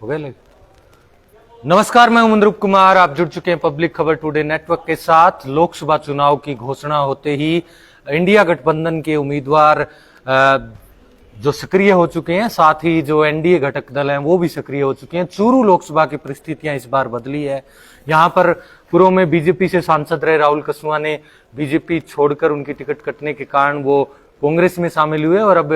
हो गए लगे। नमस्कार, मैं उमंद्रुप कुमार। आप जुड़ चुके हैं पब्लिक खबर टुडे नेटवर्क के साथ। लोकसभा चुनाव की घोषणा होते ही इंडिया गठबंधन के उम्मीदवार जो सक्रिय हो चुके हैं, साथ ही जो एनडीए घटक दल हैं वो भी सक्रिय हो चुके हैं। चूरू लोकसभा की परिस्थितियां इस बार बदली है। यहां पर पूर्व में बीजेपी से सांसद रहे राहुल कसवा ने बीजेपी छोड़कर उनकी टिकट कटने के कारण वो कांग्रेस में शामिल हुए और अब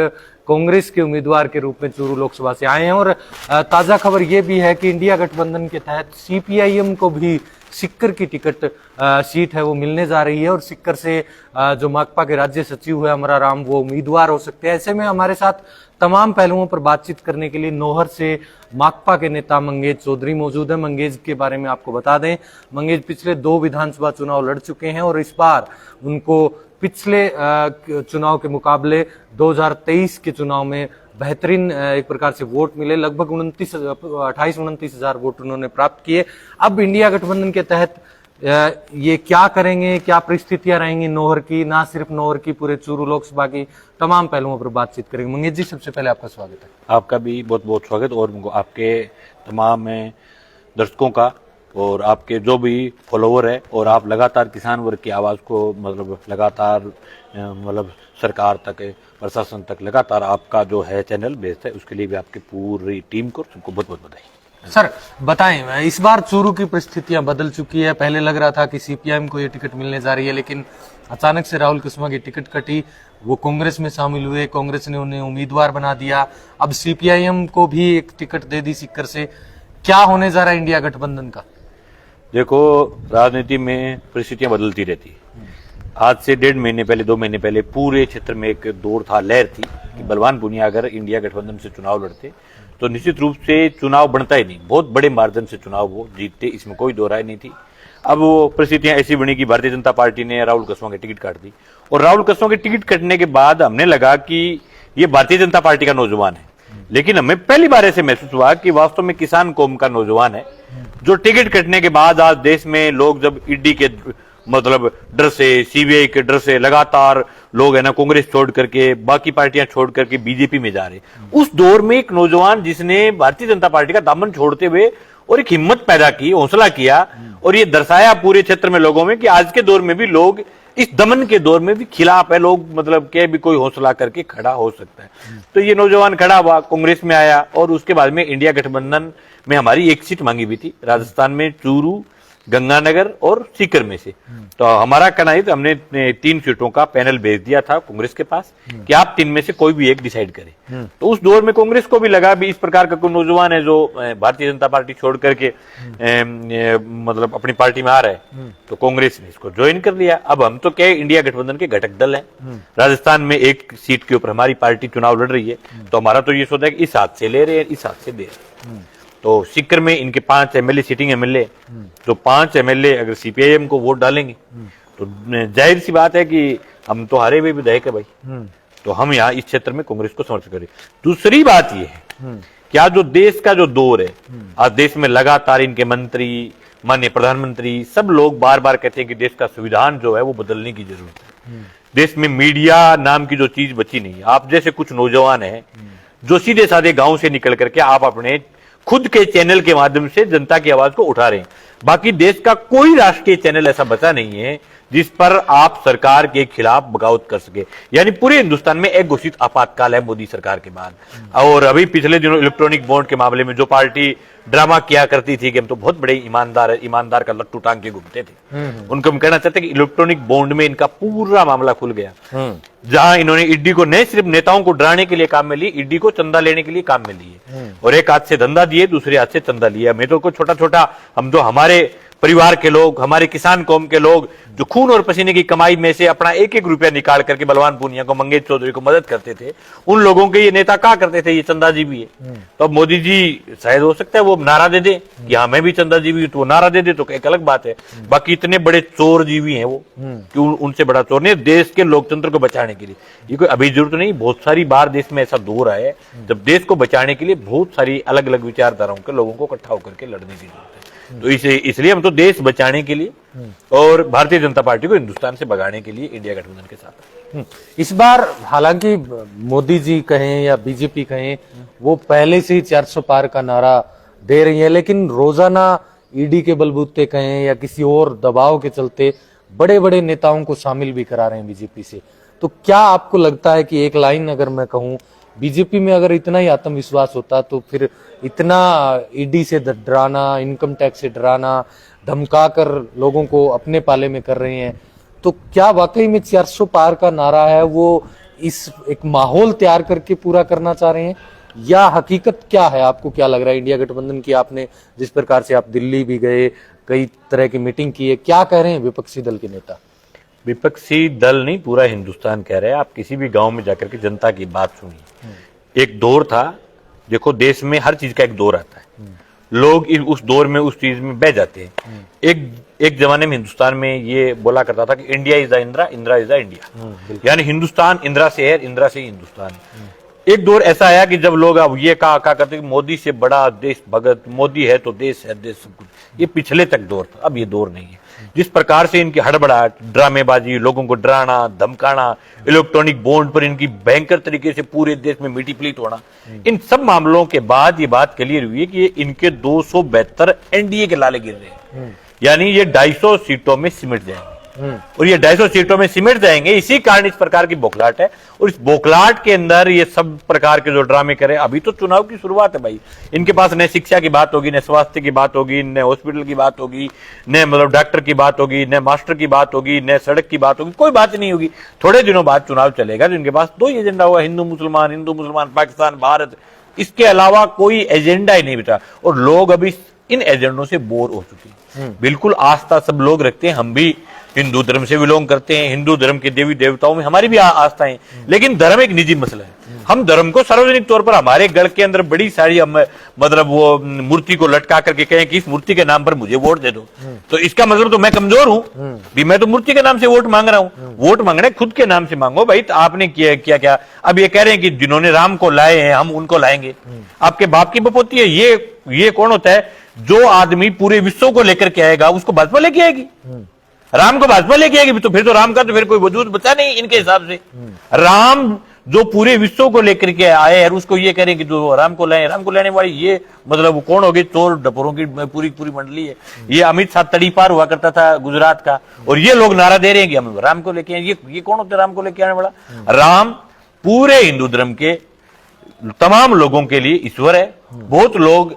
कांग्रेस के उम्मीदवार के रूप में चूरू लोकसभा से आए हैं। और ताजा खबर यह भी है कि इंडिया गठबंधन के तहत सीपीआईएम को भी सिक्कर की टिकट सीट है वो मिलने जा रही है और सिक्कर से जो माकपा के राज्य सचिव है अमरा राम वो उम्मीदवार हो सकते हैं। ऐसे में हमारे साथ तमाम पहलुओं पर बातचीत करने के लिए नौहर से माकपा के नेता मंगेज चौधरी मौजूद है। मंगेज के बारे में आपको बता दें, मंगेज पिछले 2 विधानसभा चुनाव लड़ चुके हैं और इस बार उनको पिछले चुनाव के मुकाबले 2023 के चुनाव में बेहतरीन एक प्रकार से वोट मिले। लगभग 28-29 हजार वोट उन्होंने प्राप्त किए। अब इंडिया गठबंधन के तहत ये क्या करेंगे, क्या परिस्थितियां रहेंगी नौहर की, ना सिर्फ नौहर की, पूरे चूरू लोकसभा की तमाम पहलुओं पर बातचीत करेंगे। मंगेश जी, सबसे पहले आपका स्वागत है। आपका भी बहुत बहुत स्वागत और आपके तमाम दर्शकों का और आपके जो भी फॉलोवर है, और आप लगातार किसान वर्ग की आवाज़ को मतलब लगातार सरकार तक, प्रशासन तक लगातार आपका जो है चैनल भेजता है, उसके लिए भी आपकी पूरी टीम को सबको बहुत बहुत बधाई। सर बताएं, इस बार चूरू की परिस्थितियां बदल चुकी है। पहले लग रहा था कि सीपीआईएम को ये टिकट मिलने जा रही है, लेकिन अचानक से राहुल कसवा की टिकट कटी, वो कांग्रेस में शामिल हुए, कांग्रेस ने उन्हें उम्मीदवार बना दिया। अब सीपीआईएम को भी एक टिकट दे दी सिक्कर से। क्या होने जा रहा है इंडिया गठबंधन का? देखो, राजनीति में परिस्थितियां बदलती रहती। आज से 1.5 महीने पहले, 2 महीने पहले पूरे क्षेत्र में एक दौर था, लहर थी कि बलवान पूनिया अगर इंडिया गठबंधन से चुनाव लड़ते तो निश्चित रूप से चुनाव बनता ही नहीं, बहुत बड़े मार्जिन से चुनाव वो जीतते, इसमें कोई दो राय नहीं थी। अब वो परिस्थितियां ऐसी बनी कि भारतीय जनता पार्टी ने राहुल कसवा की टिकट काट दी, और राहुल कसवा की टिकट कटने के बाद हमने लगा कि ये भारतीय जनता पार्टी का नौजवान है, लेकिन हमें पहली बार ऐसे महसूस हुआ कि वास्तव में किसान कौम का नौजवान है, जो टिकट कटने के बाद आज देश में लोग जब ईडी के डर से, सीबीआई के डर से लगातार लोग है ना कांग्रेस छोड़ करके, बाकी पार्टियां छोड़ करके बीजेपी में जा रहे, उस दौर में एक नौजवान जिसने भारतीय जनता पार्टी का दामन छोड़ते हुए और एक हिम्मत पैदा की, हौसला किया, और ये दर्शाया पूरे क्षेत्र में लोगों में कि आज के दौर में भी लोग, इस दमन के दौर में भी खिलाफ है लोग, के भी कोई हौसला करके खड़ा हो सकता है। तो ये नौजवान खड़ा हुआ, कांग्रेस में आया, और उसके बाद में इंडिया गठबंधन में हमारी एक सीट मांगी हुई थी, राजस्थान में चूरू, गंगानगर और सीकर में से। तो हमारा कहना है, तो हमने 3 सीटों का पैनल भेज दिया था कांग्रेस के पास कि आप 3 में से कोई भी एक डिसाइड करें। तो उस दौर में कांग्रेस को भी लगा भी इस प्रकार का कोई नौजवान है जो भारतीय जनता पार्टी छोड़ करके अपनी पार्टी में आ रहा है, तो कांग्रेस ने इसको ज्वाइन कर लिया। अब हम तो क्या, इंडिया गठबंधन के घटक दल हैं, राजस्थान में एक सीट के ऊपर हमारी पार्टी चुनाव लड़ रही है, तो हमारा तो ये सोचा है कि इस हाथ से ले रहे हैं, इस हाथ से दे रहे हैं। तो सीकर में इनके 5 एमएलए, सिटिंग एमएलए, तो 5 एमएलए अगर सीपीआईएम को वोट डालेंगे तो जाहिर सी बात है कि हम तो हारे हुए विधायक है भाई, तो हम यहाँ इस क्षेत्र में कांग्रेस को समर्थन करें। दूसरी बात यह है कि आज जो देश का जो दौर है, आज देश में लगातार इनके मंत्री, माननीय प्रधानमंत्री, सब लोग बार बार कहते हैं कि देश का संविधान जो है वो बदलने की जरूरत है। देश में मीडिया नाम की जो चीज बची नहीं है। आप जैसे कुछ नौजवान है जो सीधे साधे गांव से निकल करके आप अपने खुद के चैनल के माध्यम से जनता की आवाज को उठा रहे हैं। बाकी देश का कोई राष्ट्रीय चैनल ऐसा बचा नहीं है जिस पर आप सरकार के खिलाफ बगावत कर सके। यानी पूरे हिंदुस्तान में एक घोषित आपातकाल है मोदी सरकार के बाद। और अभी पिछले दिनों इलेक्ट्रॉनिक बॉन्ड के मामले में जो पार्टी ड्रामा किया करती थी कि हम तो बहुत बड़े ईमानदार है, ईमानदार का लट्टू टांग के घूमते थे, उनको हम कहना चाहते हैं कि इलेक्ट्रॉनिक बॉन्ड में इनका पूरा मामला खुल गया। जहां इन्होंने ईडी को न सिर्फ नेताओं को डराने के लिए काम में ली, ईडी को चंदा लेने के लिए काम में लिए, और एक हाथ से धंधा दिए, दूसरे हाथ से चंदा लिया। मैं तो छोटा छोटा, हम तो हमारे परिवार के लोग, हमारे किसान कौम के लोग जो खून और पसीने की कमाई में से अपना 1-1 रुपया निकाल करके बलवान पूनिया को, मंगेश चौधरी को मदद करते थे, उन लोगों के ये नेता क्या करते थे, ये चंदाजीवी है। तो अब मोदी जी शायद हो सकता है वो नारा दे दे कि हाँ मैं भी चंदाजीवी हूं, तो वो नारा दे दे तो एक अलग बात है। बाकी इतने बड़े चोर जीवी हैं वो कि उनसे बड़ा चोर नहीं। देश के लोकतंत्र को बचाने के लिए ये कोई अभी जरूरत नहीं, बहुत सारी बार देश में ऐसा दौर आया है जब देश को बचाने के लिए बहुत सारी अलग अलग विचारधाराओं के लोगों को इकट्ठा होकर के लड़ने की जरूरत है। तो इसलिए हम तो देश बचाने के लिए और भारतीय जनता पार्टी को हिंदुस्तान से भगाने के लिए इंडिया गठबंधन के साथ। इस बार हालांकि मोदी जी कहें या बीजेपी कहें, वो पहले से ही 400 पार का नारा दे रही है, लेकिन रोजाना ईडी के बलबूते कहें या किसी और दबाव के चलते बड़े बड़े नेताओं को शामिल भी करा रहे हैं बीजेपी से। तो क्या आपको लगता है कि एक लाइन अगर मैं कहूं, बीजेपी में अगर इतना ही आत्मविश्वास होता तो फिर इतना ईडी से डराना, इनकम टैक्स से डराना, धमकाकर लोगों को अपने पाले में कर रहे हैं, तो क्या वाकई में 400 पार का नारा है वो इस एक माहौल तैयार करके पूरा करना चाह रहे हैं, या हकीकत क्या है? आपको क्या लग रहा है? इंडिया गठबंधन की आपने जिस प्रकार से आप दिल्ली भी गए, कई तरह की मीटिंग की है, क्या कह रहे हैं विपक्षी दल के नेता? विपक्षी दल नहीं, पूरा हिंदुस्तान कह रहा है। आप किसी भी गांव में जाकर के जनता की बात सुनिए। एक दौर था, देखो देश में हर चीज का एक दौर आता है, लोग उस दौर में उस चीज में बह जाते हैं। एक जमाने में हिंदुस्तान में ये बोला करता था कि India is the Indira, Indira is the India, यानी हिंदुस्तान इंदिरा से है, इंदिरा से ही हिंदुस्तान है। एक दौर ऐसा आया कि जब लोग अब ये कहा करते कि मोदी से बड़ा देश भगत, मोदी है तो देश है, देश सब कुछ। ये पिछले तक दौर था, अब ये दौर नहीं है। जिस प्रकार से इनकी हड़बड़ाहट, ड्रामेबाजी, लोगों को डराना, धमकाना, इलेक्ट्रॉनिक बॉन्ड पर इनकी भयंकर तरीके से पूरे देश में मिटीप्लीट होना, इन सब मामलों के बाद ये बात क्लियर हुई है कि ये इनके 272 एनडीए के लाले गिर रहे हैं, यानी ये 250 सीटों में सिमट जाएंगे। और ये 250 सीटों में सिमट जाएंगे, इसी कारण इस प्रकार की बौखलाहट है। और इस बौखलाहट के अंदर ये सब प्रकार के जो ड्रामे करे, अभी तो चुनाव की शुरुआत है भाई। इनके पास न शिक्षा की बात होगी, न स्वास्थ्य की बात होगी, न हॉस्पिटल की बात होगी, न मतलब डॉक्टर की बात होगी, न मास्टर की बात होगी, न सड़क की बात होगी, कोई बात नहीं होगी। थोड़े दिनों बाद चुनाव चलेगा तो इनके पास दो ही एजेंडा हुआ, हिंदू मुसलमान, पाकिस्तान, भारत। इसके अलावा कोई एजेंडा ही नहीं बचा। और लोग अभी इन एजेंडों से बोर हो चुके हैं। बिल्कुल आस्था सब लोग रखते हैं, हम भी हिंदू धर्म से बिलोंग करते हैं, हिंदू धर्म के देवी देवताओं में हमारी भी आस्था है, लेकिन धर्म एक निजी मसला है। हम धर्म को सार्वजनिक तौर पर हमारे गढ़ के अंदर बड़ी सारी मतलब वो मूर्ति को लटका करके कहें कि इस मूर्ति के नाम पर मुझे वोट दे दो, तो इसका मतलब तो मैं कमजोर हूं भी, मैं तो मूर्ति के नाम से वोट मांग रहा हूं। वोट मांगने खुद के नाम से मांगो भाई। तो आपने किया क्या? अब ये कह रहे हैं कि जिन्होंने राम को लाए हैं हम उनको लाएंगे। आपके बाप की बपोती है ये कौन होता है? जो आदमी पूरे विश्व को लेकर के आएगा उसको भाजपा लेके आएगी, राम को भाजपा लेके आएगी, तो फिर तो राम का तो फिर कोई वजूद बचा नहीं इनके हिसाब से। राम जो पूरे विश्व को लेकर के आए और उसको ये करें कि जो राम को लाने वाली ये मतलब कौन होगी? चोर डपोरों की पूरी मंडली है। ये अमित शाह तड़ी पार हुआ करता था गुजरात का, और ये लोग नारा दे रहे हैं कि हम राम को लेके आए। ये कौन होता है राम को लेके आने वाला? राम पूरे हिंदू धर्म के तमाम लोगों के लिए ईश्वर है। बहुत लोग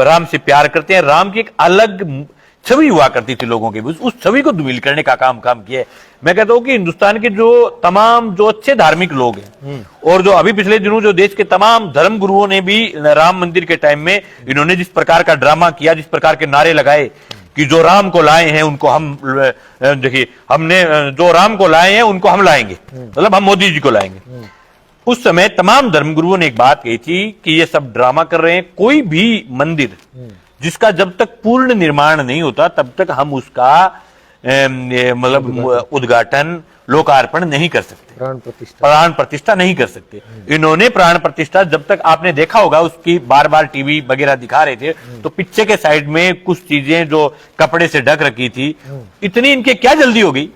राम से प्यार करते हैं। राम की एक अलग छवि हुआ करती थी लोगों के, उस छवि को धूमिल करने का काम किया है। मैं कहता हूं कि हिंदुस्तान के जो तमाम जो अच्छे धार्मिक लोग हैं, और जो अभी पिछले दिनों जो देश के तमाम धर्म गुरुओं ने भी राम मंदिर के टाइम में इन्होंने जिस प्रकार का ड्रामा किया, जिस प्रकार के नारे लगाए कि जो राम को लाए हैं उनको हम, देखिए हमने जो राम को लाए हैं उनको हम लाएंगे, मतलब हम मोदी जी को लाएंगे। उस समय तमाम धर्मगुरुओं ने एक बात कही थी कि ये सब ड्रामा कर रहे हैं। कोई भी मंदिर जिसका जब तक पूर्ण निर्माण नहीं होता तब तक हम उसका मतलब उद्घाटन, लोकार्पण नहीं कर सकते, प्राण प्रतिष्ठा नहीं कर सकते। इन्होंने प्राण प्रतिष्ठा, जब तक आपने देखा होगा उसकी बार बार टीवी वगैरह दिखा रहे थे, तो पीछे के साइड में कुछ चीजें जो कपड़े से ढक रखी थी, इतनी इनके क्या जल्दी हो गई?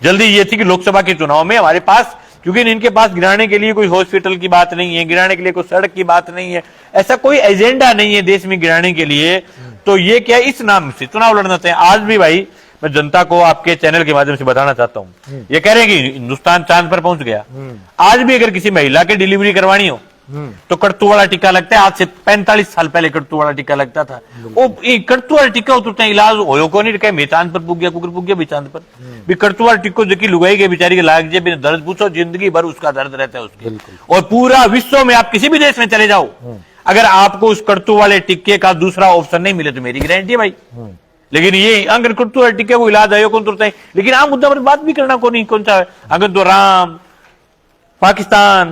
जल्दी ये थी कि लोकसभा के चुनाव में हमारे पास, क्योंकि इनके पास गिराने के लिए कोई हॉस्पिटल की बात नहीं है, गिराने के लिए कोई सड़क की बात नहीं है, ऐसा कोई एजेंडा नहीं है देश में गिराने के लिए। तो ये क्या इस नाम से चुनाव लड़ना चाहिए? आज भी भाई मैं जनता को आपके चैनल के माध्यम से बताना चाहता हूं, ये कह रहे हैं कि हिंदुस्तान चांद पर पहुंच गया। आज भी अगर किसी महिला की डिलीवरी करवानी हो तो कड़तू वाला टीका लगता है। आज से 45 साल पहले कड़तू वाला टीका लगता था। वो कड़तू वाला टीका उतरते इलाज होयो को नहीं, कहे मैं चांद पर पुग गया, कुकर पुग गया भी चांद पर भी। कड़तू वाला टिक्को जो की लुगाई के बेचारी के लाग जाए, दर्द पूछो, जिंदगी भर उसका दर्द रहता है उसके। और पूरा विश्व में आप किसी भी देश में चले जाओ, अगर आपको उस कड़तू वाले टिक्के का दूसरा ऑप्शन नहीं मिले तो मेरी गारंटी है भाई। लेकिन ये अगर कड़तू वाले टिक्के को इलाज आयो कौन तुरता है, लेकिन आप मुद्दा पर बात भी करना को नहीं कौन सा है। अगर तो राम, पाकिस्तान,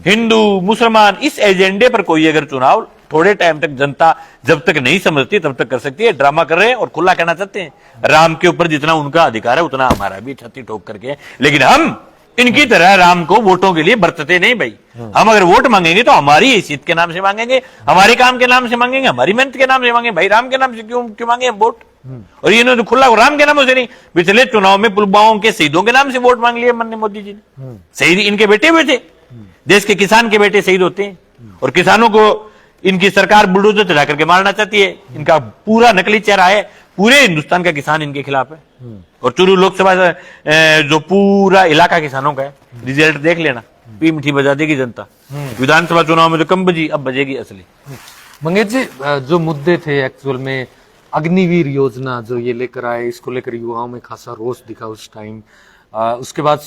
हिंदू, मुसलमान, इस एजेंडे पर कोई अगर चुनाव थोड़े टाइम तक जनता जब तक नहीं समझती तब तक कर सकती है। ड्रामा कर रहे हैं और खुला कहना चाहते हैं राम के ऊपर जितना उनका अधिकार है उतना हमारा भी, छत्ती ठोक करके। लेकिन हम इनकी तरह राम को वोटों के लिए बरतते नहीं भाई। हम अगर वोट मांगेंगे तो हमारी हैसियत के नाम से मांगेंगे, हमारे काम के नाम से मांगेंगे, हमारी मेहनत के नाम से मांगेंगे भाई। राम के नाम से क्यों मांगे हम वोट? और ये तो खुला राम के नाम से नहीं, पिछले चुनाव में पुलवामा के शहीदों के नाम से वोट मांग लिए माननीय मोदी जी ने। शहीद इनके बेटे हुए थे, देश के किसान के बेटे शहीद होते हैं, और किसानों को इनकी सरकार बुलडोजर चला करके मारना चाहती है। इनका पूरा नकली चेहरा है, पूरे हिंदुस्तान का किसान इनके खिलाफ है। और चुरू लोकसभा जो पूरा इलाका किसानों का है, रिजल्ट देख लेना, पी मिठी बजा देगी जनता। विधानसभा चुनाव में तो कम बजी, अब बजेगी असली। मंगेश जी, जो मुद्दे थे एक्चुअल में, अग्निवीर योजना जो ये लेकर आए, इसको लेकर युवाओं में खासा रोष दिखा उस टाइम। उसके बाद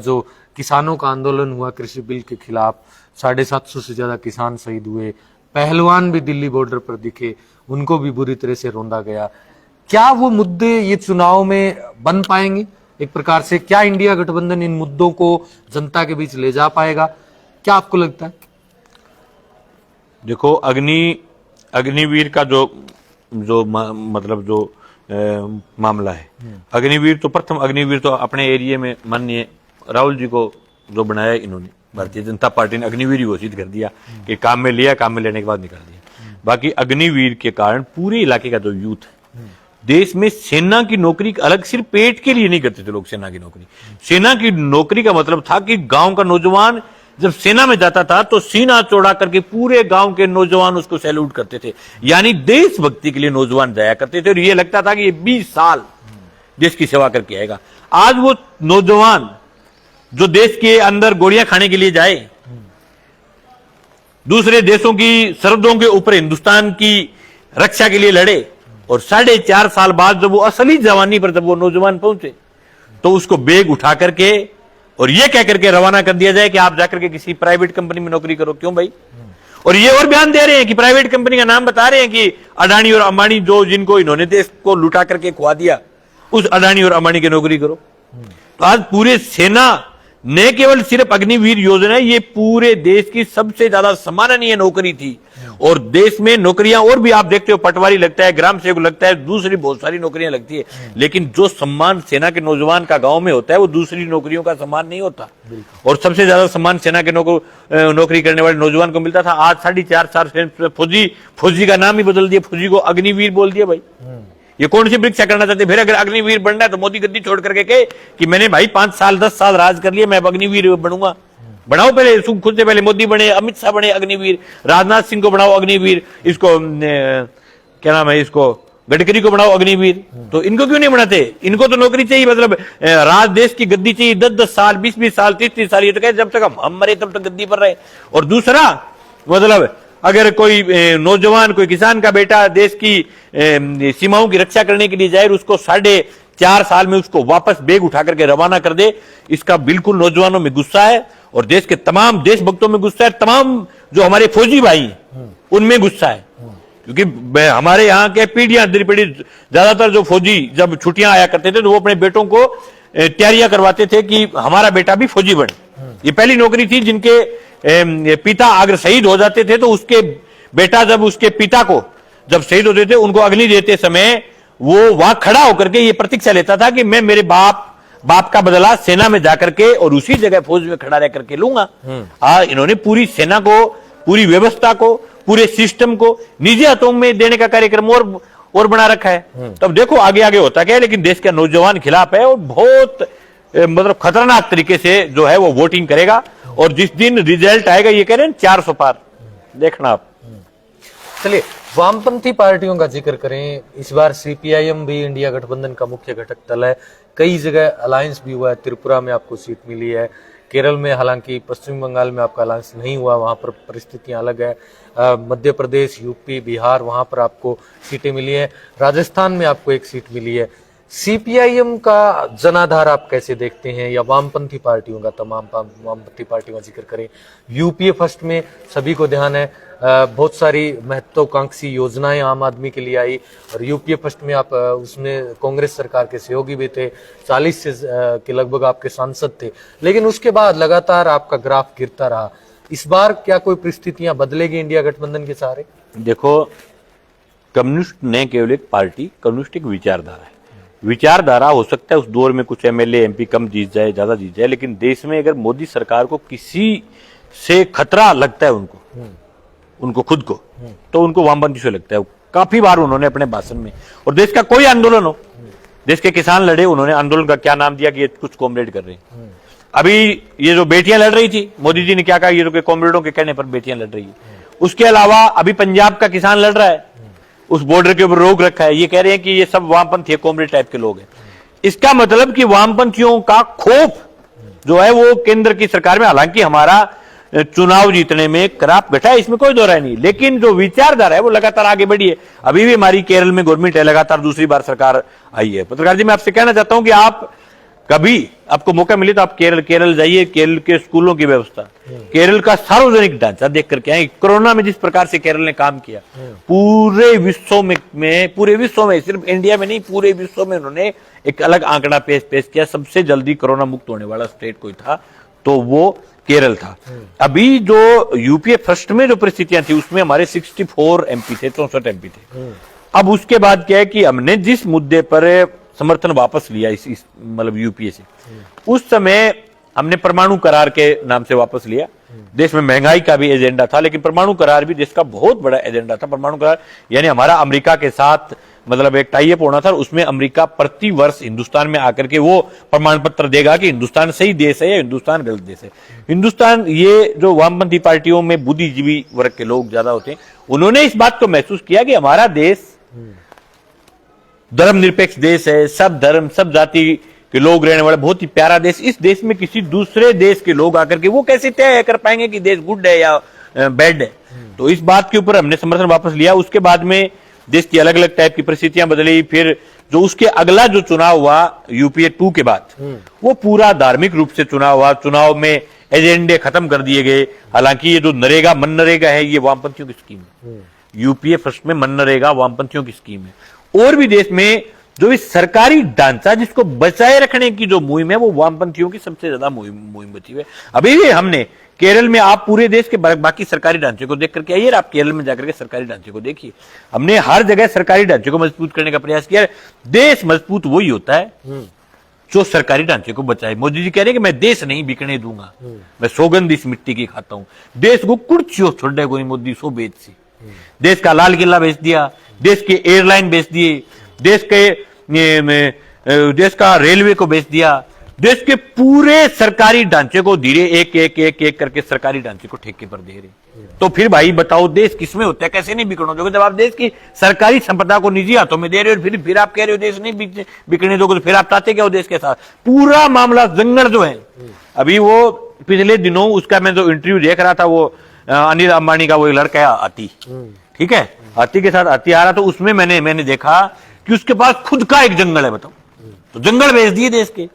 जो किसानों का आंदोलन हुआ कृषि बिल के खिलाफ, 750 से ज्यादा किसान शहीद हुए, पहलवान भी दिल्ली बॉर्डर पर दिखे, उनको भी बुरी तरह से रौंदा गया। क्या वो मुद्दे ये चुनाव में बन पाएंगे एक प्रकार से? क्या इंडिया गठबंधन इन मुद्दों को जनता के बीच ले जा पाएगा? क्या आपको लगता है? देखो, अग्निवीर का जो मामला है, अग्निवीर तो प्रथम अग्निवीर तो अपने एरिया में माननीय राहुल जी को जो बनाया इन्होंने, भारतीय जनता पार्टी ने अग्निवीर घोषित कर दिया कि काम में लिया, काम में लेने के बाद निकाल दिया। बाकी अग्निवीर के कारण पूरे इलाके का जो यूथ है, देश में सेना की नौकरी अलग सिर्फ पेट के लिए नहीं करते थे लोग। सेना की नौकरी, सेना की नौकरी का मतलब था कि गांव का नौजवान जब सेना में जाता था तो सीना चौड़ा करके पूरे गांव के नौजवान उसको सैल्यूट करते थे, यानी देशभक्ति के लिए नौजवान जाया करते थे। और ये लगता था कि ये 20 साल देश की सेवा करके आएगा। आज वो नौजवान जो देश के अंदर गोलियां खाने के लिए जाए, दूसरे देशों की सरहदों के ऊपर हिंदुस्तान की रक्षा के लिए लड़े, और 4.5 साल बाद जब वो असली जवानी पर जब वो नौजवान पहुंचे, तो उसको बैग उठा करके और ये कह करके रवाना कर दिया जाए कि आप जाकर के किसी प्राइवेट कंपनी में नौकरी करो। क्यों भाई? और ये और बयान दे रहे हैं कि प्राइवेट कंपनी का नाम बता रहे हैं कि अडानी और अंबानी, जो जिनको इन्होंने देश को लुटा करके खुआ दिया, उस अडानी और अंबानी की नौकरी करो। तो आज पूरे सेना ने केवल सिर्फ अग्निवीर योजना, ये पूरे देश की सबसे ज्यादा सम्माननीय नौकरी थी। और देश में नौकरियां और भी आप देखते हो, पटवारी लगता है, ग्राम सेवक लगता है, दूसरी बहुत सारी नौकरियां लगती है, लेकिन जो सम्मान सेना के नौजवान का गांव में होता है वो दूसरी नौकरियों का सम्मान नहीं होता। और सबसे ज्यादा सम्मान सेना के नौकरी करने वाले नौजवान को मिलता था। आज 4.5 साल से फौजी का नाम ही बदल दिया, फौजी को अग्निवीर बोल दिया। भाई ये कौन सी परीक्षा करना चाहते? फिर अगर अग्निवीर बनना है तो मोदी गद्दी छोड़ करके कहे कि मैंने भाई 5 साल 10 साल राज कर लिया, मैं अब अग्निवीर बनूंगा। बनाओ पहले, खुद से पहले मोदी बने, अमित शाह बने अग्निवीर, राजनाथ सिंह को बनाओ अग्निवीर, इसको क्या नाम है, इसको गडकरी को बनाओ अग्निवीर। तो इनको क्यों नहीं बनाते? इनको तो नौकरी चाहिए, मतलब राज देश की गद्दी चाहिए, 10-10 साल 20-20 साल 30-30 साल, ये तो कहे जब तक हम मरे तब तक गद्दी पर रहे। और दूसरा मतलब अगर कोई नौजवान, कोई किसान का बेटा देश की सीमाओं की रक्षा करने के लिए जाए, उसको 4.5 साल में उसको वापस बैग उठा करके रवाना कर दे, इसका बिल्कुल नौजवानों में गुस्सा है और देश के तमाम देशभक्तों में गुस्सा है, तमाम जो हमारे फौजी भाई उनमें गुस्सा है। क्योंकि हमारे यहाँ के पीढ़ियां दर पीढ़ी ज्यादातर जो फौजी जब छुट्टियां आया करते थे तो वो अपने बेटों को तैयारियां करवाते थे कि हमारा बेटा भी फौजी बने। ये पहली नौकरी थी। जिनके पिता अगर शहीद हो जाते थे तो उसके बेटा जब उसके पिता को जब शहीद होते थे, उनको अग्नि देते समय वो वहां खड़ा होकर के ये प्रतीक्षा लेता था कि मैं मेरे बाप का बदला सेना में जाकर के और उसी जगह फौज में खड़ा रह करके लूंगा। इन्होंने पूरी सेना को, पूरी व्यवस्था को, पूरे सिस्टम को निजी हाथों में देने का कार्यक्रम और बना रखा है। तब देखो आगे आगे होता क्या है, लेकिन देश का नौजवान खिलाफ है और बहुत मतलब खतरनाक तरीके से जो है वो वोटिंग करेगा। और जिस दिन रिजल्ट आएगा, ये कह रहे हैं 400 पार, देखना आप। चलिए, वामपंथी पार्टियों का जिक्र करें। इस बार सीपीआईएम भी इंडिया गठबंधन का मुख्य घटक दल है। कई जगह अलायंस भी हुआ है। त्रिपुरा में आपको सीट मिली है, केरल में, हालांकि पश्चिम बंगाल में आपका अलायंस नहीं हुआ, वहां पर परिस्थितियां अलग है। मध्य प्रदेश, यूपी, बिहार, वहां पर आपको सीटें मिली है। राजस्थान में आपको एक सीट मिली है। सीपीआईएम का जनाधार आप कैसे देखते हैं, या वामपंथी पार्टियों का, तमाम वामपंथी पार्टियों का जिक्र करें? यूपीए फर्स्ट में सभी को ध्यान है, बहुत सारी महत्वाकांक्षी योजनाएं आम आदमी के लिए आई, और यूपीए फर्स्ट में आप उसमें कांग्रेस सरकार के सहयोगी भी थे, 40 से के लगभग आपके सांसद थे, लेकिन उसके बाद लगातार आपका ग्राफ गिरता रहा। इस बार क्या कोई परिस्थितियां बदलेगी इंडिया गठबंधन के सहारे? देखो, कम्युनिस्ट ने केवल एक पार्टी, कम्युनिस्ट एक विचारधारा है। विचारधारा हो सकता है उस दौर में कुछ एमएलए एमपी कम जीत जाए, ज्यादा जीत जाए, लेकिन देश में अगर मोदी सरकार को किसी से खतरा लगता है, उनको खुद को, तो उनको वामपंथी से लगता है। काफी बार उन्होंने अपने भाषण में, और देश का कोई आंदोलन हो, देश के किसान लड़े, उन्होंने आंदोलन का क्या नाम दिया कि ये कुछ कॉमरेड कर रहे हैं। अभी ये जो बेटियां लड़ रही थी, मोदी जी ने क्या कहा, ये जो कॉमरेडों के कहने पर बेटियां लड़ रही है। उसके अलावा अभी पंजाब का किसान लड़ रहा है, उस बॉर्डर के ऊपर रोक रखा है, ये कह रहे हैं कि ये सब वामपंथी कॉमरेड टाइप के लोग हैं। इसका मतलब कि वामपंथियों का खौफ जो है वो केंद्र की सरकार में, हालांकि हमारा चुनाव जीतने में कराप घटा है, इसमें कोई दो राय नहीं, लेकिन जो विचारधारा है वो लगातार आगे बढ़ी है। अभी भी हमारी केरल में गवर्नमेंट है, लगातार दूसरी बार सरकार आई है। पत्रकार जी, मैं आपसे कहना चाहता हूं कि आप कभी आपको मौका मिले तो आप केरल जाइए, केरल के स्कूलों की व्यवस्था, केरल का सार्वजनिक ढांचा देख करके आए। कोरोना में जिस प्रकार से केरल ने काम किया, पूरे विश्व में सिर्फ इंडिया में नहीं, पूरे विश्व में उन्होंने एक अलग आंकड़ा पेश किया। सबसे जल्दी कोरोना मुक्त होने वाला स्टेट कोई था तो वो केरल था। अभी जो यूपीए फर्स्ट में जो परिस्थितियां थी उसमें हमारे 64 एमपी थे, 64 एमपी थे। अब उसके बाद क्या है कि हमने जिस मुद्दे पर समर्थन वापस लिया इस मतलब यूपीए से, उस समय हमने परमाणु करार के नाम से वापस लिया। देश में महंगाई का भी एजेंडा था, लेकिन परमाणु करार भी देश का बहुत बड़ा एजेंडा था। परमाणु करार यानी हमारा अमेरिका के साथ मतलब एक टाई अप होना था, उसमें अमेरिका प्रति वर्ष हिंदुस्तान में आकर के वो प्रमाण पत्र देगा कि हिंदुस्तान सही देश है या हिंदुस्तान गलत देश है। हिंदुस्तान, ये जो वामपंथी पार्टियों में बुद्धिजीवी वर्ग के लोग ज्यादा होते हैं, उन्होंने इस बात को महसूस किया कि हमारा देश धर्मनिरपेक्ष देश है, सब धर्म सब जाति के लोग रहने वाला बहुत ही प्यारा देश। इस देश में किसी दूसरे देश के लोग आकर के वो कैसे तय कर पाएंगे कि देश गुड है या बैड है। तो इस बात के ऊपर हमने समर्थन वापस लिया। उसके बाद में देश की अलग अलग टाइप की परिस्थितियां बदली। फिर जो उसके अगला जो चुनाव हुआ यूपीए 2 के बाद, वो पूरा धार्मिक रूप से चुनाव हुआ। चुनाव में एजेंडे खत्म कर दिए गए। हालांकि ये जो मनरेगा है, ये वामपंथियों की स्कीम है। यूपीए फर्स्ट में मनरेगा वामपंथियों की स्कीम है। और भी देश में जो इस सरकारी ढांचा जिसको बचाए रखने की जो मुहिम है, वो वामपंथियों की सबसे ज्यादा मुहिम बची हुई है। अभी भी हमने केरल में, आप पूरे देश के बाकी सरकारी ढांचे को देख करके आइए, आप केरल में जाकर के सरकारी ढांचे को देखिए। हमने हर जगह सरकारी ढांचे को मजबूत करने का प्रयास किया। देश मजबूत वही होता है जो सरकारी ढांचे को बचाए। मोदी जी कह रहे हैं कि मैं देश नहीं बिकने दूंगा, मैं सौगंध इस मिट्टी की खाता हूं। देश को कुर्सियों छोड़े कोई मोदी सो बेच सी। देश का लाल किला बेच दिया, देश के एयरलाइन बेच दिए, देश का रेलवे को बेच दिया, देश के पूरे सरकारी ढांचे को धीरे एक करके सरकारी ढांचे को ठेके पर दे रहे। तो फिर भाई बताओ, देश किसमें होता है, कैसे नहीं बिकना दोगे? जब आप देश की सरकारी संपदा को निजी हाथों में दे रहे हो, फिर आप कह रहे हो देश नहीं बिकने दोगे, तो फिर आप चाहते क्या हो देश के साथ? पूरा मामला जंगल जो है, अभी वो पिछले दिनों उसका मैं जो इंटरव्यू देख रहा था, वो अनिल अंबानी का वो एक लड़का है आती, ठीक है, आती के साथ आती आ रहा, तो उसमें मैंने देखा कि उसके पास खुद का एक जंगल है। बताओ, तो जंगल बेच दिए देश के,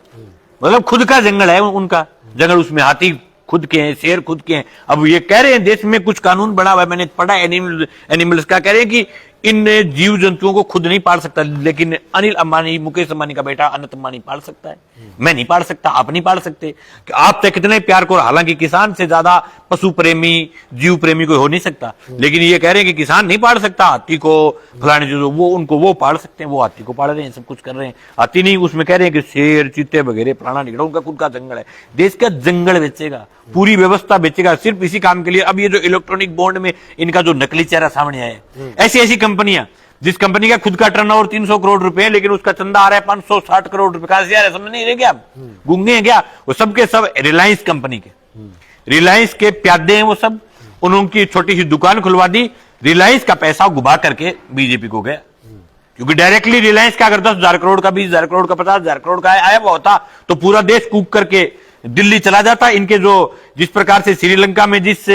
मतलब खुद का जंगल है उनका जंगल, उसमें हाथी खुद के हैं, शेर खुद के हैं। अब ये कह रहे हैं देश में कुछ कानून बना हुआ है, मैंने पढ़ा एनिमल्स का, कह रहे हैं कि इन जीव जंतुओं को खुद नहीं पाल सकता, लेकिन अनिल अंबानी, मुकेश अंबानी का बेटा अनंत अंबानी पाल सकता है। मैं नहीं पाल सकता, आप नहीं पाल सकते। आप तो कितने प्यार को, हालांकि किसान से ज्यादा पशु प्रेमी, जीव प्रेमी कोई हो नहीं सकता, लेकिन ये कह रहे हैं कि किसान नहीं पाल सकता हाथी को, फलाने जो वो उनको वो पाल सकते हैं, वो हाथी को पाल रहे हैं, सब कुछ कर रहे हैं। हाथी नहीं, उसमें कह रहे हैं कि शेर चीते वगैरह फलाना निकला, उनका खुद का जंगल है। देश का जंगल बेचेगा, पूरी व्यवस्था बेचेगा सिर्फ इसी काम के लिए। अब ये जो इलेक्ट्रॉनिक बॉन्ड में इनका जो नकली चेहरा सामने आया है, ऐसी कंपनियां, जिस कंपनी का खुद का टर्नओवर 300 करोड़ रुपए, लेकिन उसका चंदा आ रहा है 560 करोड़ रुपए। कहां से आ रहा है समझ नहीं रहे क्या आप? गूंगे हैं क्या? वो सबके सब रिलायंस कंपनी के, रिलायंस के प्यादे हैं वो सब। उनकी छोटी सी दुकान खुलवा दी, रिलायंस का पैसा घुमा करके बीजेपी को गया, क्योंकि डायरेक्टली रिलायंस का अगर 10,000 करोड़ का, 20,000 करोड़ का, 50,000 करोड़ का आया हुआ होता तो पूरा देश कूक करके दिल्ली चला जाता। इनके जो जिस प्रकार से श्रीलंका में जिस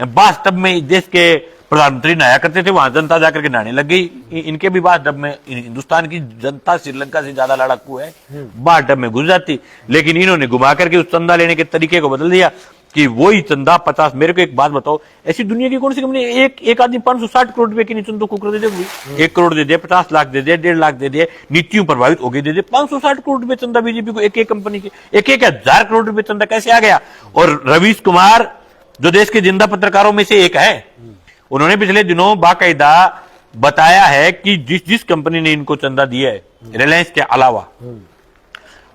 बाथ टब में देश के प्रधानमंत्री नहाया करते थे, वहां जनता जाकर के नहाने लग गई। इनके भी बाथ टब में, हिंदुस्तान की जनता श्रीलंका से ज्यादा लड़ाकू है, बाथ टब में घुस जाती। लेकिन इन्होंने घुमा करके उस चंदा लेने के तरीके को बदल दिया कि वही चंदा 50। मेरे को एक बात बताओ, ऐसी दुनिया की कौन सी कंपनी, एक आदमी 560 करोड़ रुपए की नीचे तो कुकर दे दे, 1 करोड़ दे दे, 50 लाख दे दे, 1.5 लाख दे दे, नीतियों प्रभावित हो गई दे दे, 560 करोड़ रुपए चंदा बीजेपी को, एक कंपनी के 1,000 करोड़ रुपए चंदा कैसे आ गया? और रवीश कुमार जो देश के जिंदा पत्रकारों में से एक है, उन्होंने पिछले दिनों बाकायदा बताया है कि जिस कंपनी ने इनको चंदा दिया है, रिलायंस के अलावा,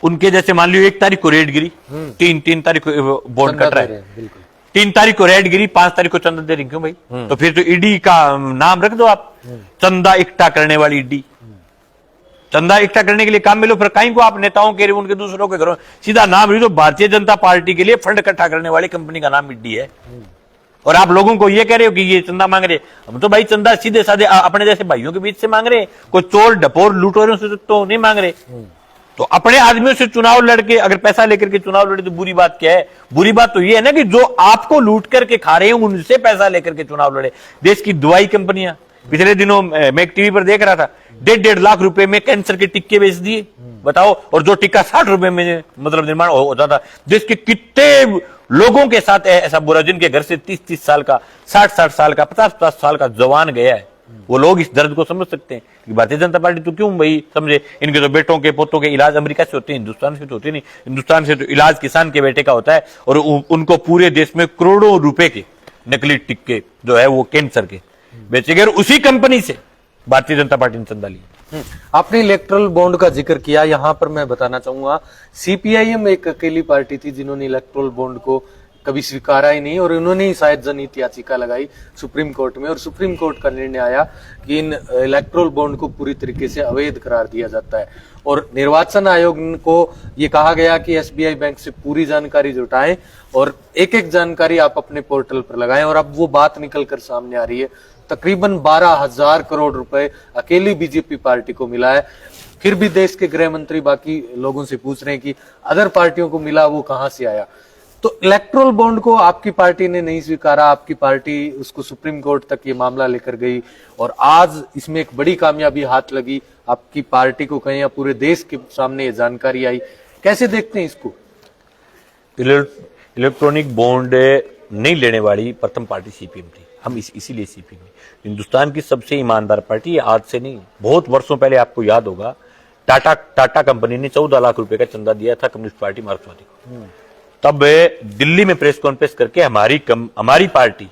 उनके जैसे मान लियो 1 तारीख को रेड गिरी, 3 तारीख को बॉन्ड कट रहा है, 3 तारीख को रेड गिरी, 5 तारीख को चंदा दे रही, क्यों भाई? तो फिर तो ईडी का नाम रख दो आप, चंदा इकट्ठा करने वाली ईडी। चंदा इकट्ठा करने के लिए काम मिलो, फिर कहीं को आप नेताओं के, उनके दूसरों के घरों सीधा नाम रख दो, भारतीय जनता पार्टी के लिए फंड इकट्ठा करने वाली कंपनी का नाम ईडी है। और आप लोगों को ये कह रहे हो कि ये चंदा मांग रहे, हम तो भाई चंदा सीधे साधे अपने जैसे भाइयों के बीच से मांग रहे, कोई चोर डपोर लुटेरों से तो नहीं मांग रहे। तो अपने आदमियों से चुनाव लड़के अगर पैसा लेकर के चुनाव लड़े तो बुरी बात क्या है? बुरी बात तो ये है ना कि जो आपको लूट करके खा रहे हैं उनसे पैसा लेकर के चुनाव लड़े। देश की दवाई कंपनियां, पिछले दिनों मैं एक टीवी पर देख रहा था, 1.5 लाख रुपए में कैंसर के टिक्के बेच दिए, बताओ। और जो टिक्का 60 रुपए में मतलब निर्माण होता था। देश के कितने लोगों के साथ ऐसा बुरा, जिनके घर से 30-30 साल का, 60-60 साल का, 50-50 साल का जवान गया है, वो लोग इस दर्द को समझ सकते हैं कि भारतीय जनता पार्टी तो क्यों भाई समझे। इनके तो बेटों के पोतों के इलाज अमेरिका से होते हैं, हिंदुस्तान से तो होते नहीं। हिंदुस्तान से तो इलाज किसान के बेटे का होता है, और उनको पूरे देश में करोड़ों रुपए के नकली टिक्के जो है वो कैंसर के बेचे गए, और उसी कंपनी से भारतीय जनता पार्टी ने चंदा लिया। आपने इलेक्ट्रल बॉन्ड का जिक्र किया, यहाँ पर मैं बताना चाहूंगा सीपीआईएम एक अकेली पार्टी थी जिन्होंने इलेक्ट्रल बॉन्ड को कभी स्वीकारा ही नहीं, और उन्होंने ही शायद जनहित याचिका लगाई सुप्रीम कोर्ट में, और सुप्रीम कोर्ट का निर्णय आया कि इन इलेक्ट्रल बॉन्ड को पूरी तरीके से अवैध करार दिया जाता है। और निर्वाचन आयोग को ये कहा गया कि एसबीआई बैंक से पूरी जानकारी जुटाएं और एक एक जानकारी आप अपने पोर्टल पर लगाएं, और अब वो बात निकल कर सामने आ रही है। तकरीबन 12,000 करोड़ रुपए अकेली बीजेपी पार्टी को मिला है। फिर भी देश के गृह मंत्री बाकी लोगों से पूछ रहे हैं कि अदर पार्टियों को मिला वो कहां से आया। तो इलेक्ट्रल बॉन्ड को आपकी पार्टी ने नहीं स्वीकारा, आपकी पार्टी उसको सुप्रीम कोर्ट तक ये मामला लेकर गई, और आज इसमें एक बड़ी कामयाबी हाथ लगी आपकी पार्टी को, कहीं या पूरे देश के सामने ये जानकारी आई। कैसे देखते हैं इसको? इलेक्ट्रॉनिक बॉन्ड नहीं लेने वाली प्रथम पार्टी सीपीएम थी। हम इसीलिए सीपीएम, हिंदुस्तान की सबसे ईमानदार पार्टी, आज से नहीं, बहुत वर्षों पहले आपको याद होगा टाटा कंपनी ने 14 लाख रुपए का चंदा दिया था कम्युनिस्ट पार्टी मार्क्सवादी को। तब दिल्ली में प्रेस कॉन्फ्रेंस करके हमारी पार्टी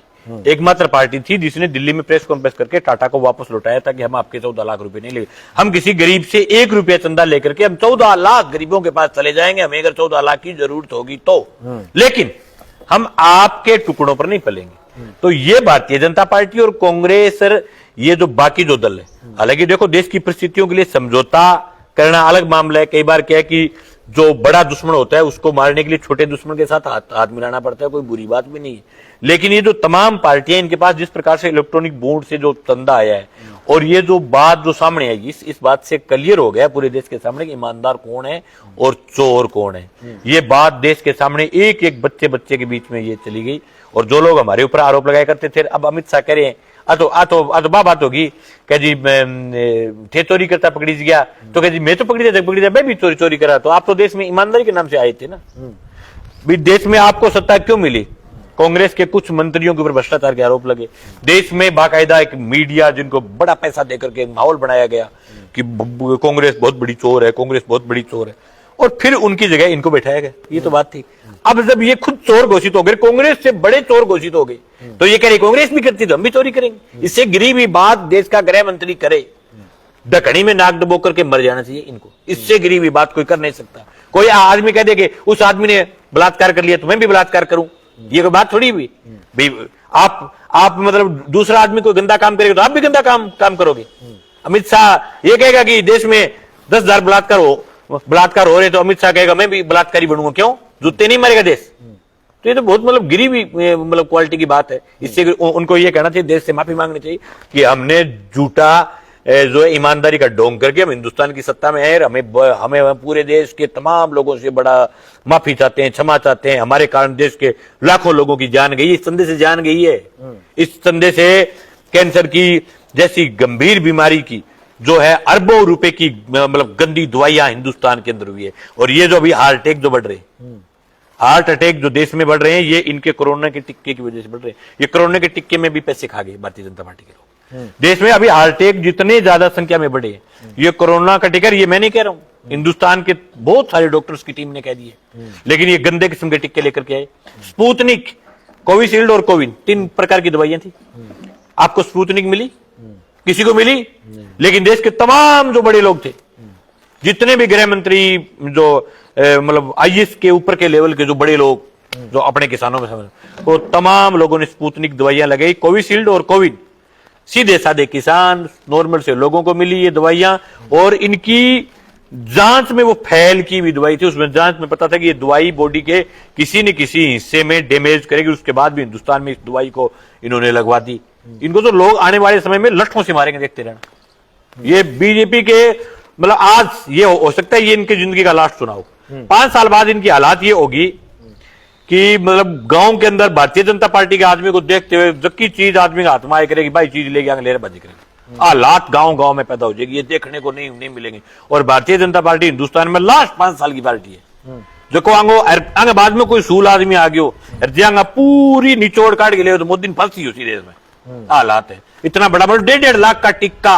एकमात्र पार्टी थी जिसने दिल्ली में प्रेस कॉन्फ्रेंस करके टाटा को वापस लौटाया था कि हम आपके 14 लाख रुपए नहीं लेंगे, हम किसी गरीब से 1 रुपया चंदा लेकर के हम 14 लाख गरीबों के पास चले जाएंगे, हमें अगर 14 लाख की जरूरत होगी तो, लेकिन हम आपके टुकड़ों पर नहीं पलेंगे। तो ये भारतीय जनता पार्टी और कांग्रेस, ये जो बाकी जो दल है, हालांकि देखो देश की परिस्थितियों के लिए समझौता करना अलग मामला है। कई बार क्या है कि जो बड़ा दुश्मन होता है उसको मारने के लिए छोटे दुश्मन के साथ हाथ मिलाना पड़ता है, कोई बुरी बात भी नहीं है। लेकिन ये जो तमाम पार्टियां, इनके पास जिस प्रकार से इलेक्ट्रॉनिक बोर्ड से जो चंदा आया है, और ये जो बात जो सामने आएगी, इस बात से क्लियर हो गया पूरे देश के सामने कि ईमानदार कौन है और चोर कौन है। ये बात देश के सामने एक एक बच्चे के बीच में ये चली गई। और जो लोग हमारे ऊपर आरोप लगाया करते थे, अब अमित शाह कह रहे हैं बात होगी कह जी थे चोरी करता पकड़ी गया, तो कह जी मैं तो पकड़ी जाए, मैं भी चोरी करा। तो आप तो देश में ईमानदारी के नाम से आए थे ना, भी देश में आपको सत्ता क्यों मिली? कांग्रेस के कुछ मंत्रियों के ऊपर भ्रष्टाचार के आरोप लगे, देश में बाकायदा एक मीडिया जिनको बड़ा पैसा देकर के माहौल बनाया गया कि कांग्रेस बहुत बड़ी चोर है, कांग्रेस बहुत बड़ी चोर है, और फिर उनकी जगह इनको बैठाया गया। ये तो बात थी। अब जब ये खुद चोर घोषित हो गए, कांग्रेस से बड़े चोर घोषित हो गए, तो ये कह रहे कांग्रेस भी करती तो हम भी चोरी करेंगे। इससे गिरी हुई बात देश का गृह मंत्री करे, डकनी में नाक डबो करके मर जाना चाहिए इनको। इससे गिरी हुई बात कोई कर नहीं सकता। कोई आदमी कह दे कि उस आदमी ने बलात्कार कर लिया तो मैं भी बलात्कार करूं, ये कोई बात थोड़ी हुई भाई। आप मतलब दूसरा आदमी कोई गंदा काम करेगा तो आप भी गंदा काम करोगे। अमित शाह ये कहेगा कि देश में 10,000 बलात्कार हो रहे, तो अमित शाह कहेगा मैं भी बलात्कारी बनूंगा, क्यों? जूते नहीं मारेगा देश। तो ये तो बहुत मतलब गिरी हुई मतलब क्वालिटी की बात है। इससे उनको ये कहना चाहिए, देश से माफी मांगनी चाहिए कि हमने झूठा जो है ईमानदारी का ढोंग करके हम हिंदुस्तान की सत्ता में है, हमें पूरे देश के तमाम लोगों से बड़ा माफी चाहते हैं, क्षमा चाहते हैं। हमारे कारण देश के लाखों लोगों की जान गई, इस संदेश से जान गई है। इस संदेश से कैंसर की जैसी गंभीर बीमारी की जो है अरबों रुपए की मतलब गंदी दवाइयां हिंदुस्तान के अंदर हुई है। और ये जो अभी हार्ट अटैक जो बढ़ रहे हैं, हार्ट अटैक जो देश में बढ़ रहे हैं, ये इनके कोरोना के टिक्के की वजह से बढ़ रहे हैं। ये कोरोना के टिक्के में भी पैसे खा गए भारतीय जनता पार्टी के लोग। देश में अभी हार्ट अटैक जितने ज्यादा संख्या में बढ़े, ये कोरोना का टिक्का, ये मैं नहीं कह रहा हूं, हिंदुस्तान के बहुत सारे डॉक्टर्स की टीम ने कह दिए। लेकिन ये गंदे किस्म के टिक्के लेकर के आए। स्पुतनिक, कोविशील्ड और कोविन 3 प्रकार की दवाइयां थी। आपको स्पुतनिक मिली? किसी को मिली? लेकिन देश के तमाम जो बड़े लोग थे, जितने भी गृह मंत्री, जो मतलब आईएएस के ऊपर के लेवल के जो बड़े लोग जो अपने किसानों में समझ, वो तमाम लोगों ने स्पुतनिक दवाइयां लगाई, कोविशील्ड और कोविन। सीधे साधे किसान नॉर्मल से लोगों को मिली ये दवाइयां, और इनकी जांच में वो फैल की हुई दवाई थी, उसमें जांच में पता था कि ये दवाई बॉडी के किसी न किसी हिस्से में डैमेज करेगी, उसके बाद भी हिंदुस्तान में इस दवाई को इन्होंने लगवा दी। इनको तो लोग आने वाले समय में लठों से मारेंगे, देखते रहना। ये बीजेपी के मतलब आज ये हो सकता है ये इनकी जिंदगी का लास्ट चुनाव। 5 साल बाद इनकी हालात ये होगी कि मतलब गांव के अंदर भारतीय जनता पार्टी के आदमी को देखते हुए जबकि चीज आदमी का हाथ में आए करेगी, भाई चीज लेके आगे ले बाजी करेगी, हालात गांव में पैदा हो जाएगी, ये देखने को नहीं मिलेंगे। और भारतीय जनता पार्टी हिंदुस्तान में लास्ट 5 साल की पार्टी है जो को आगे बाद में कोई सूल आदमी आ गयो हरजियांगा पूरी निचोड़ काट के ले तो मोदी फंसी उसी देश में। हालात है इतना बड़ा 1.5 लाख का टिक्का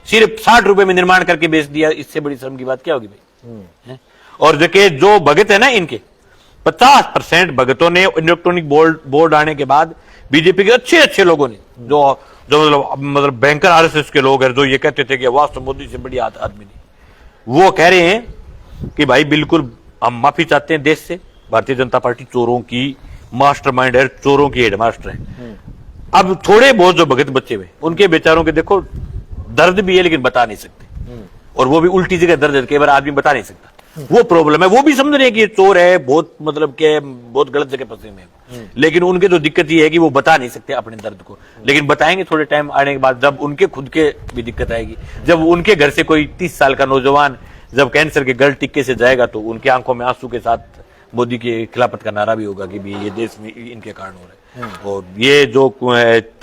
सिर्फ 60 रुपए में निर्माण करके बेच दिया, इससे बड़ी शर्म की बात क्या होगी भाई। और जो भगत है ना इनके 50% भगतों ने इलेक्ट्रॉनिक बोर्ड आने के बाद बीजेपी के अच्छे लोगों ने जो मतलब बैंकर आरएसएस के लोग हैं जो ये कहते थे कि वास्तव मोदी से बड़ी आदमी नहीं, वो कह रहे हैं कि भाई बिल्कुल हम माफी चाहते हैं देश से, भारतीय जनता पार्टी चोरों की मास्टरमाइंड है, चोरों की हेडमास्टर है। अब थोड़े बहुत जो भगत बच्चे हुए उनके बेचारों के देखो दर्द भी है लेकिन बता नहीं सकते, और वो भी उल्टी जगह दर्द है, कई बार आदमी बता नहीं सकता, वो प्रॉब्लम है। वो भी समझ रहे हैं कि ये चोर है, बहुत मतलब के बहुत गलत जगह फंसे हुए हैं, लेकिन उनके तो दिक्कत ये है कि वो बता नहीं सकते अपने दर्द को, लेकिन बताएंगे थोड़े टाइम आने के बाद, जब उनके खुद के भी दिक्कत आएगी। जब उनके घर से कोई 30 साल का नौजवान जब कैंसर के गल टिक्के से जाएगा तो उनकी आंखों में आंसू के साथ मोदी के खिलाफत का नारा भी होगा कि भी ये देश में इनके कारण हो रहा है। और ये जो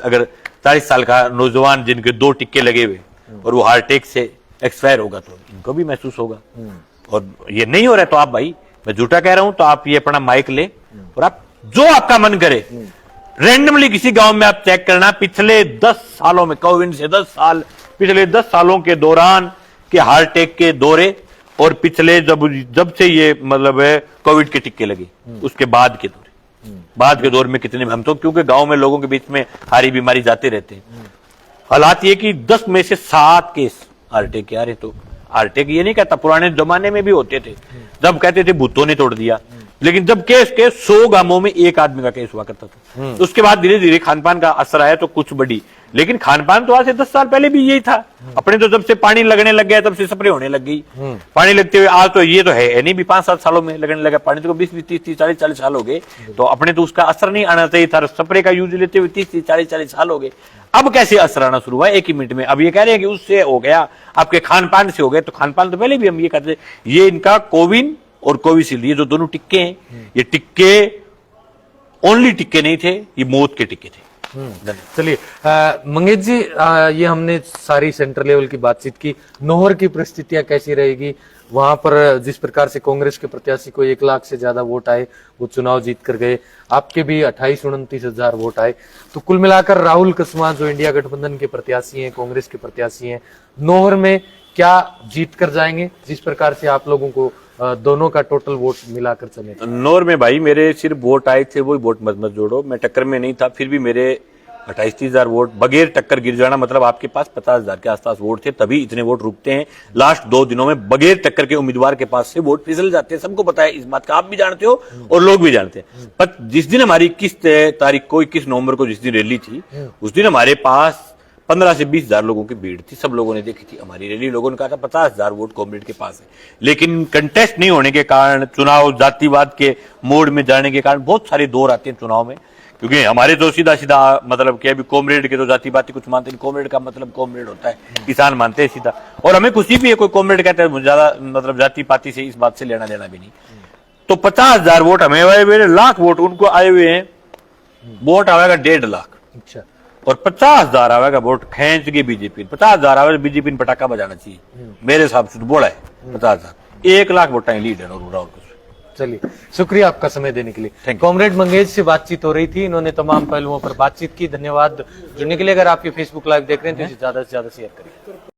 अगर 40 साल का नौजवान जिनके 2 टिक्के लगे हुए और वो हार्ट अटैक से एक्सपायर होगा तो इनको भी महसूस होगा। और ये नहीं हो रहा है तो आप भाई मैं झूठा कह रहा हूं तो आप ये अपना माइक ले और आप जो आपका मन करे रैंडमली किसी गांव में आप चेक करना, पिछले 10 सालों में कोविड से 10 साल पिछले 10 सालों के दौरान के हार्ट अटैक के दौरे और पिछले जब से ये मतलब है कोविड के टिक्के लगे उसके बाद के दौर में कितने, हम तो क्योंकि गांव में लोगों के बीच में हारी बीमारी जाते रहते हैं, हालात ये कि 10 में से 7 केस हार्ट अटैक के आ रहे। तो हार्ट अटैक ये नहीं कहता, पुराने जमाने में भी होते थे जब कहते थे भूतों ने तोड़ दिया, लेकिन जब केस के 100 गांवों में 1 आदमी का केस हुआ करता था। उसके बाद धीरे धीरे खानपान का असर आया तो कुछ बढ़ी, लेकिन खानपान तो आज से 10 साल पहले भी यही था। अपने तो जब से पानी लगने लग गया तब से स्प्रे होने लग गई, पानी लगते हुए आज तो ये तो है नहीं भी 5-7 सालों में लगने लगा पानी, तो 20-20, 30-30, 40-40 साल हो गए, तो अपने तो उसका असर नहीं आना चाहिए था। स्प्रे का यूज लेते हुए 30-30, 40-40 साल हो गए, अब कैसे असर आना शुरू हुआ 1 ही मिनट में। अब ये कह रहे हैं कि उससे हो गया, आपके खानपान से हो गए, तो खानपान तो पहले भी हम ये कहते हैं। ये इनका कोविन और कोविशील्ड ये जो दोनों टिक्के हैं, ये टिक्के ओनली टिक्के नहीं थे, ये मौत के टिक्के थे। चलिए मंगेश जी, ये हमने सारी सेंटर लेवल की बातचीत की। नौहर की परिस्थितियां कैसी रहेगी वहां पर? जिस प्रकार से कांग्रेस के प्रत्याशी को 1 लाख से ज्यादा वोट आए, वो चुनाव जीत कर गए, आपके भी 28-29 हजार वोट आए, तो कुल मिलाकर राहुल कसवा जो इंडिया गठबंधन के प्रत्याशी हैं, कांग्रेस के प्रत्याशी हैं, नौहर में क्या जीत कर जाएंगे जिस प्रकार से आप लोगों को दोनों का टोटल वोट मिलाकर चले? नौर में भाई मेरे सिर्फ वोट आए थे, वही वोट मत जोड़ो, मैं टक्कर में नहीं था, फिर भी मेरे 28-30 हजार वोट बगैर टक्कर गिर जाना, मतलब आपके पास 50 हजार के आसपास वोट थे, तभी इतने वोट रुकते हैं। लास्ट 2 दिनों में बगैर टक्कर के उम्मीदवार के पास से वोट फिसल जाते हैं, सबको पता है इस बात का, आप भी जानते हो और लोग भी जानते हैं। पर जिस दिन हमारी 21 तारीख को 21 नवंबर को जिस दिन रैली थी, उस दिन हमारे पास 15 से 20 हजार लोगों की भीड़ थी, सब लोगों ने देखी थी हमारी रैली। लोगों ने कहा था 50 हजार वोट कॉमरेड के पास है, लेकिन कंटेस्ट नहीं होने के कारण, चुनाव जातिवाद के मोड में जाने के कारण बहुत सारे दौर आते हैं चुनाव में, क्योंकि हमारे तो सीधा सीधा मतलब कि अभी कॉमरेड के तो जातिवादी कुछ मानते हैं, कॉमरेड का मतलब कॉमरेड होता है, किसान मानते हैं सीधा, और हमें खुशी भी है कोई कॉमरेड कहता है, ज्यादा मतलब जाति पाति से इस बात से लेना देना भी नहीं। तो 50 हजार वोट हमें आए हुए, 1 लाख वोट उनको आए हुए हैं, वोट आएगा 1.5 लाख। अच्छा, और 50 हजार आवेगा वोट खेच के बीजेपी, 50 हजार आवे बीजेपी ने पटाखा बजाना चाहिए मेरे हिसाब से, तो बोला है 50 हजार, 1 लाख वोट लीड है और कुछ। चलिए, शुक्रिया आपका समय देने के लिए। कॉमरेड मंगेश से बातचीत हो रही थी, इन्होंने तमाम पहलुओं पर बातचीत की। धन्यवाद जुड़ने के लिए। अगर आप ये फेसबुक लाइव देख रहे हैं तो इसे ज्यादा से ज्यादा शेयर करिए।